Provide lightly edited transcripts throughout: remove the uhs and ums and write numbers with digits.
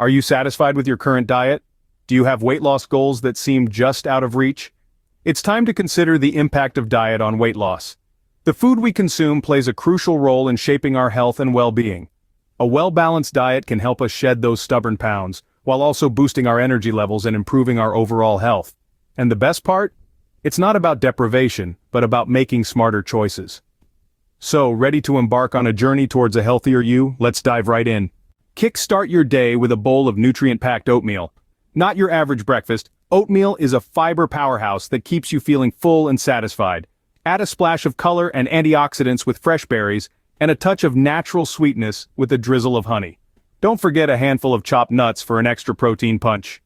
Are you satisfied with your current diet? Do you have weight loss goals that seem just out of reach? It's time to consider the impact of diet on weight loss. The food we consume plays a crucial role in shaping our health and well-being. A well-balanced diet can help us shed those stubborn pounds, while also boosting our energy levels and improving our overall health. And the best part? It's not about deprivation, but about making smarter choices. So, ready to embark on a journey towards a healthier you? Let's dive right in. Kickstart your day with a bowl of nutrient-packed oatmeal. Not your average breakfast, oatmeal is a fiber powerhouse that keeps you feeling full and satisfied. Add a splash of color and antioxidants with fresh berries, and a touch of natural sweetness with a drizzle of honey. Don't forget a handful of chopped nuts for an extra protein punch.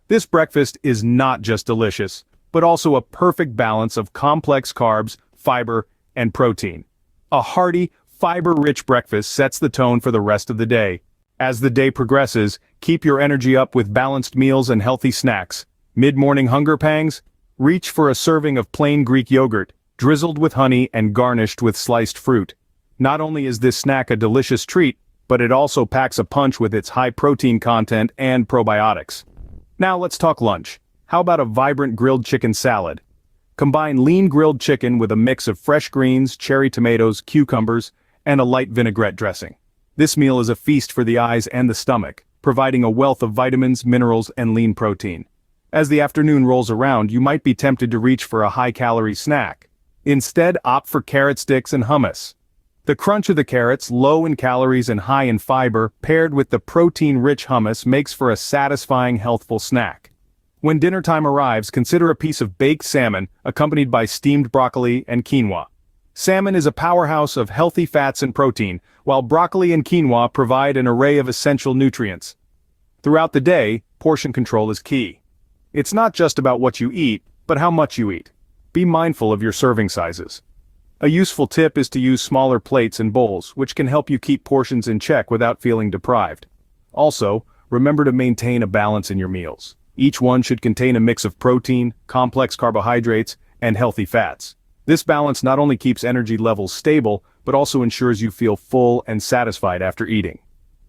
This breakfast is not just delicious, but also a perfect balance of complex carbs, fiber, and protein. A hearty, fiber-rich breakfast sets the tone for the rest of the day. As the day progresses, keep your energy up with balanced meals and healthy snacks. Mid-morning hunger pangs? Reach for a serving of plain Greek yogurt, drizzled with honey and garnished with sliced fruit. Not only is this snack a delicious treat, but it also packs a punch with its high protein content and probiotics. Now let's talk lunch. How about a vibrant grilled chicken salad? Combine lean grilled chicken with a mix of fresh greens, cherry tomatoes, cucumbers, and a light vinaigrette dressing. This meal is a feast for the eyes and the stomach, providing a wealth of vitamins, minerals, and lean protein. As the afternoon rolls around, you might be tempted to reach for a high-calorie snack. Instead, opt for carrot sticks and hummus. The crunch of the carrots, low in calories and high in fiber, paired with the protein-rich hummus makes for a satisfying, healthful snack. When dinner time arrives, consider a piece of baked salmon, accompanied by steamed broccoli and quinoa. Salmon is a powerhouse of healthy fats and protein, while broccoli and quinoa provide an array of essential nutrients. Throughout the day, portion control is key. It's not just about what you eat, but how much you eat. Be mindful of your serving sizes. A useful tip is to use smaller plates and bowls, which can help you keep portions in check without feeling deprived. Also, remember to maintain a balance in your meals. Each one should contain a mix of protein, complex carbohydrates, and healthy fats. This balance not only keeps energy levels stable, but also ensures you feel full and satisfied after eating.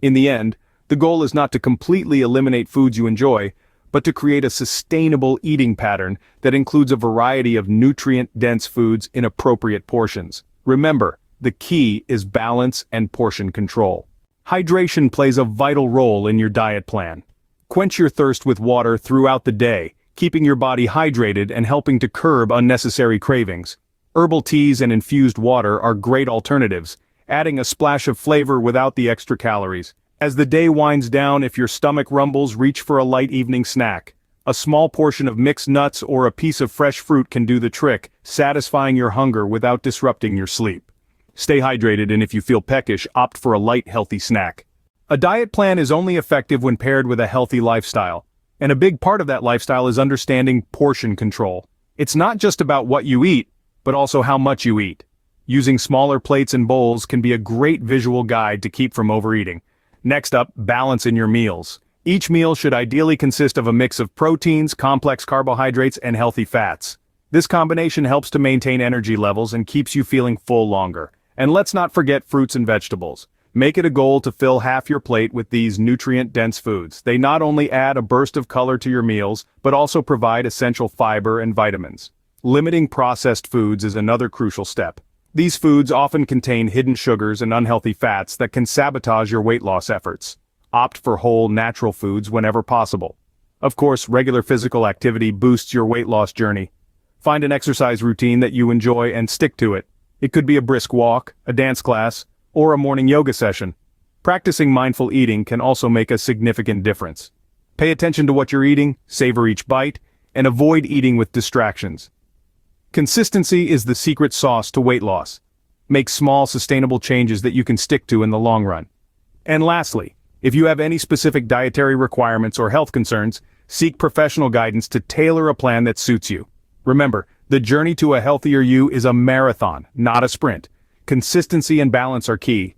In the end, the goal is not to completely eliminate foods you enjoy, but to create a sustainable eating pattern that includes a variety of nutrient-dense foods in appropriate portions. Remember, the key is balance and portion control. Hydration plays a vital role in your diet plan. Quench your thirst with water throughout the day, keeping your body hydrated and helping to curb unnecessary cravings. Herbal teas and infused water are great alternatives, adding a splash of flavor without the extra calories. As the day winds down, if your stomach rumbles, reach for a light evening snack. A small portion of mixed nuts or a piece of fresh fruit can do the trick, satisfying your hunger without disrupting your sleep. Stay hydrated, and if you feel peckish, opt for a light, healthy snack. A diet plan is only effective when paired with a healthy lifestyle, and a big part of that lifestyle is understanding portion control. It's not just about what you eat, but also how much you eat. Using smaller plates and bowls can be a great visual guide to keep from overeating. Next up, balance in your meals. Each meal should ideally consist of a mix of proteins, complex carbohydrates, and healthy fats. This combination helps to maintain energy levels and keeps you feeling full longer. And let's not forget fruits and vegetables. Make it a goal to fill half your plate with these nutrient-dense foods. They not only add a burst of color to your meals, but also provide essential fiber and vitamins. Limiting processed foods is another crucial step. These foods often contain hidden sugars and unhealthy fats that can sabotage your weight loss efforts. Opt for whole, natural foods whenever possible. Of course, regular physical activity boosts your weight loss journey. Find an exercise routine that you enjoy and stick to it. It could be a brisk walk, a dance class, or a morning yoga session. Practicing mindful eating can also make a significant difference. Pay attention to what you're eating, savor each bite, and avoid eating with distractions. Consistency is the secret sauce to weight loss. Make small, sustainable changes that you can stick to in the long run. And lastly, if you have any specific dietary requirements or health concerns, seek professional guidance to tailor a plan that suits you. Remember, the journey to a healthier you is a marathon, not a sprint. Consistency and balance are key,